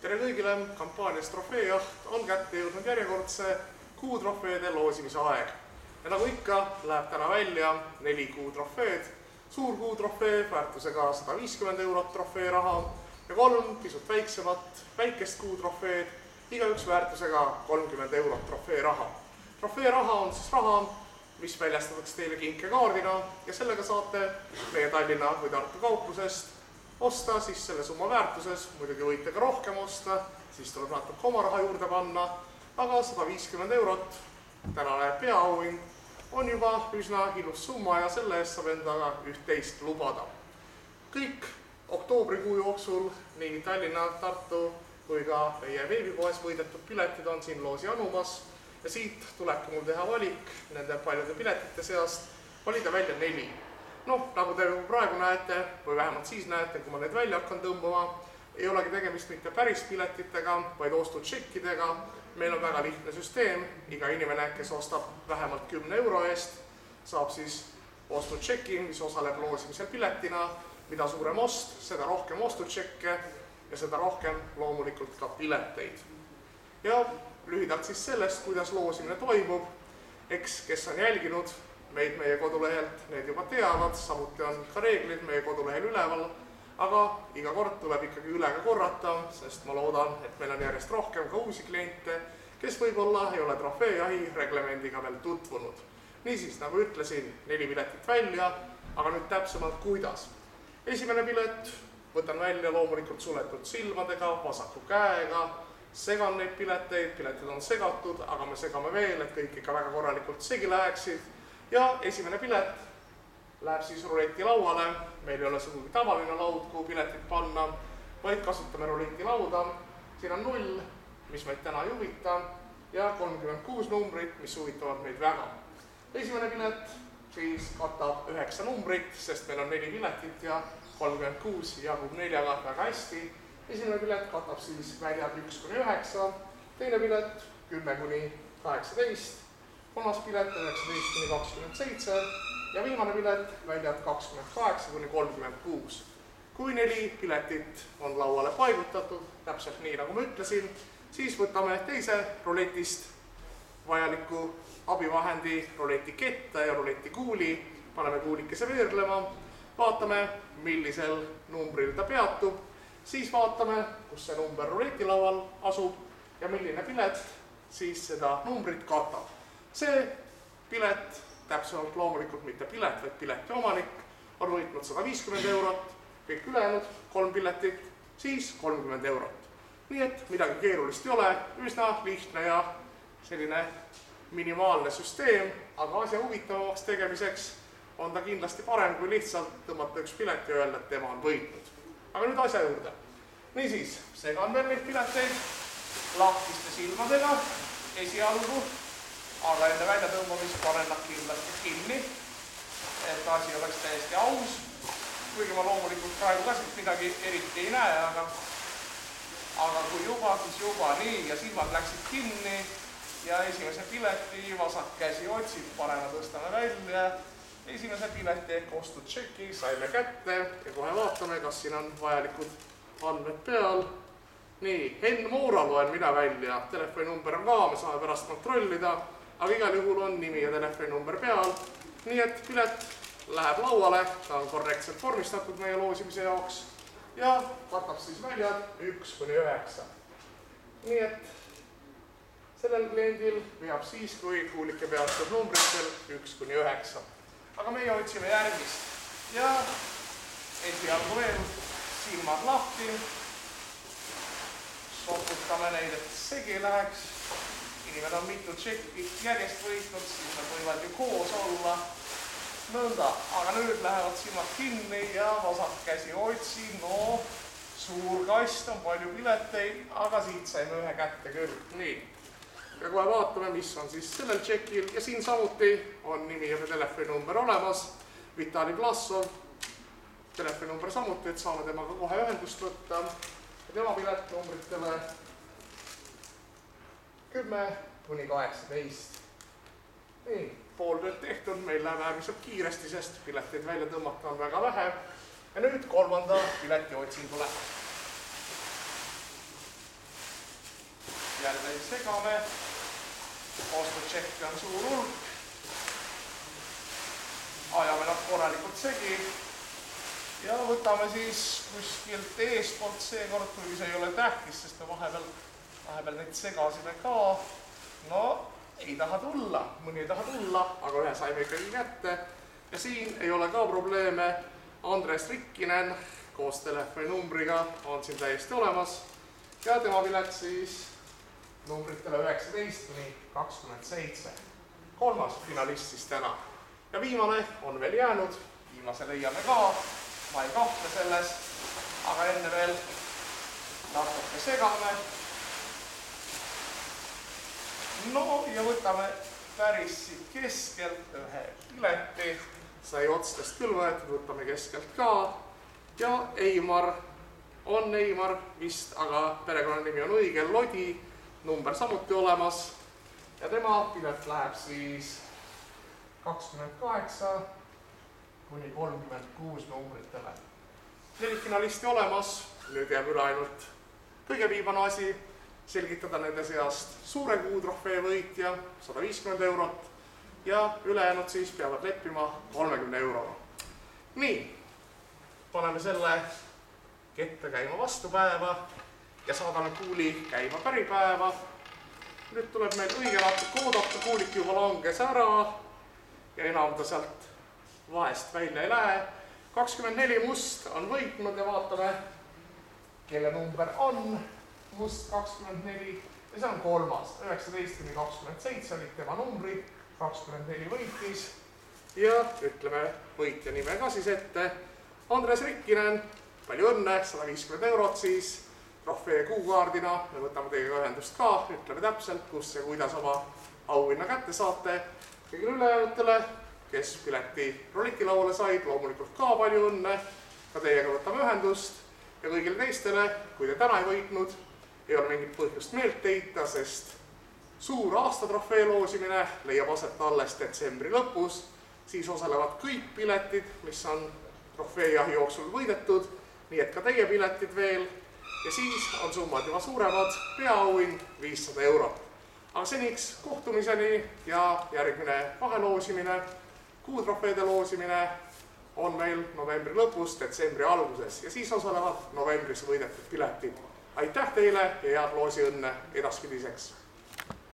Tere kõigile, kampaanias Trofeejaht on kätte jõudnud järjekordse kuutrofeede loosimise aeg. Ja nagu ikka, läheb täna välja 4 kuutrofeed, suur kuutrofee väärtusega 150 eurot trofeeraha ja 3 pisut väikest kuutrofeed, igaüks väärtusega 30 eurot trofeeraha. Trofeeraha on siis raha, mis väljastatakse teile kinkekaardina ja sellega saate meie Tallinna või Tartu kauplusest osta siis selle summa väärtuses, muidugi võite ka rohkem osta, siis tuleb natuke oma raha juurde panna, aga 150 eurot, tänane peaauhind, on juba üsna ilus summa ja selle eest saab endaga üht-teist lubada. Kõik oktoobrikuu jooksul nii Tallinna, Tartu kui ka meie veebipoes võidetud piletid on siin loosi anumas ja siit tulebki mul teha valik nende paljude piletite seast, valida välja 4. Nagu te praegu näete, või vähemalt siis näete, kui ma need välja hakkan tõmbama, ei olegi tegemist mitte päris piletitega, vaid ostutšekkidega. Meil on väga lihtne süsteem, iga inimene, kes ostab vähemalt 10 euro eest, saab siis ostutšeki, mis osaleb loosimisel piletina. Mida suurem ost, seda rohkem ostutšekke ja seda rohkem loomulikult ka pileteid. Ja lühidalt siis sellest, kuidas loosimine toimub, kes on jälginud meid meie kodulehelt, need juba teavad, samuti on ka reeglid meie kodulehel üleval, aga iga kord tuleb ikkagi üle ka korrata, sest ma loodan, et meil on järjest rohkem ka uusi kliente, kes võib-olla ei ole trofeejahi reglemendiga veel tutvunud. Niisiis, nagu ütlesin, 4 piletit välja, aga nüüd täpsemalt kuidas. Esimene pilet võtan välja loomulikult suletud silmadega, vasaku käega, segan neid pileteid, piletid on segatud, aga me segame veel, et kõik ikka väga korralikult segi läheksid. Ja esimene pilet läheb siis ruleti lauale, meil ei ole sugugi tavaline laud, kuhu piletit panna, vaid kasutame ruleti lauda. Siin on 0, mis meid täna ei huvita, ja 36 numbrit, mis huvitavad meid väga. Esimene pilet siis katab 9 numbrit, sest meil on 4 piletit ja 36 jagub 4-ga väga hästi. Esimene pilet katab siis väljad 1-9, teine pilet 10-18, kolmas pilet 19-27 ja viimane pilet väljad 28-36. Kui 4 piletit on lauale paigutatud, täpselt nii nagu ma ütlesin, siis võtame teise ruletist vajaliku abivahendi ruleti ketta ja ruleti kuuli, paneme kuulikese veerlema, vaatame, millisel numbril ta peatub, siis vaatame, kus see number ruleti laual asub ja milline pilet siis seda numbrit katab. See pilet, täpsemalt loomulikult mitte pilet, vaid pileti omanik, on võitnud 150 eurot, kõik ülejäänud 3 piletit, siis 30 eurot. Nii et midagi keerulist ei ole, üsna lihtne ja selline minimaalne süsteem, aga asja huvitavamaks tegemiseks on ta kindlasti parem kui lihtsalt tõmmata üks pilet ja öelda, et tema on võitnud. Aga nüüd asja juurde. Niisiis, segan veel neid pileteid lahtiste silmadega esialgu, aga enne väljatõmbamist panen nad kindlasti kinni, et asi oleks täiesti aus. Kuigi ma loomulikult praegu ka siit midagi eriti ei näe, aga kui juba, siis juba nii ja silmad läksid kinni ja esimese pileti vasak käsi otsib, parema tõstame välja. Esimese pileti ehk ostutšeki saime kätte ja kohe vaatame, kas siin on vajalikud andmed peal. Nii, Henn Moora loen mina välja, telefoninumber on ka, me saame pärast kontrollida, aga igal juhul on nimi ja telefoninumber peal. Nii et pilet läheb lauale, ta on korrektselt vormistatud meie loosimise jaoks ja katab siis väljad 1-9. Nii et sellel kliendil veab siis, kui kuulike peatub numbritel 1-9. Aga meie otsime järgmist ja esialgu veel silmad lahti. Soputame neid, et segi läheks. Inimene on mitu tšekki järjest võitnud, siis nad võivad ju koos olla. Nõnda, aga nüüd lähevad silmad kinni ja vasak käsi otsi. Suur kast on palju pileteid, aga siit saime ühe kätte küll. Nii. Ja kohe vaatame, mis on siis sellel tšekil ja siin samuti on nimi ja telefoninumber olemas. Vitali Vlassov, telefoninumber samuti, et saame temaga kohe ühendust võtta. Ja tema pilet numbritele 10-18. Nii, pool tööd tehtud, meil läheb äärmiselt kiiresti, sest pileteid välja tõmmata on väga vähe. Ja nüüd kolmanda pileti otsingule. segame. Koostöötšekke on suur hulk. Ajame nad korralikult segi. Ja võtame siis kuskilt eespoolt seekord, kuigi see ei ole tähtis, sest me vahepeal neid segasime ka. No, ei taha tulla, mõni ei taha tulla, aga ühe saime ikkagi kätte. Ja siin ei ole ka probleeme. Andres Rikkinen koos telefoninumbriga on siin täiesti olemas. Ja tema pilet siis numbritele 19–27. Kolmas finalist siis täna. Ja viimane on veel jäänud. Viimase leiame ka. Ma ei kahtle selles, aga enne veel natuke segame. No ja võtame päris siit keskelt ühe pileti. Sai otstest küll võetud, võtame keskelt ka. Ja Eimar on Eimar vist, aga perekonnanimi on õige, Lodi, number samuti olemas. Ja tema pilet läheb siis 28 kuni 36 numbritele. 4 finalisti olemas, nüüd jääb üle ainult kõige viimane asi, selgitada nende seast suure kuutrofee võitja 150 eurot ja ülejäänud siis peavad leppima 30 euroga. Nii, paneme selle kette käima vastu päeva ja saadame kuuli käima päripäeva. Nüüd tuleb meil õige natuke oodata, kuulik juba langes ära ja enam ta sealt vahest välja ei lähe. 24 must on võitnud ja vaatame, kelle number on must 24 ja see on kolmas. 19–27 olid tema numbrid, 24 võitis ja ütleme võitja nime ka siis ette. Andres Rikkinen, palju õnne, 150 eurot siis trofee kuukaardina. Me võtame teiega ühendust ka, ütleme täpselt, kus ja kuidas oma auhinna kätte saate. Kõigile ülejäänutele, kes pileti rollikilauale said, loomulikult ka palju õnne. Ka teiega võtame ühendust ja kõigile teistele, kui te täna ei võitnud, ei ole mingit põhjust meelt heita, sest suur aastatrofee loosimine leiab aset alles detsembri lõpus. Siis osalevad kõik piletid, mis on trofeejahi jooksul võidetud, nii et ka teie piletid veel. Ja siis on summad juba suuremad, peaauhind 500 eurot. Aga seniks kohtumiseni ja järgmine vaheloosimine, kuutrofeede loosimine on meil novembri lõpus, detsembri alguses ja siis osalevad novembris võidetud piletid. Aitäh teile ja head loosi õnne edaspidiseks!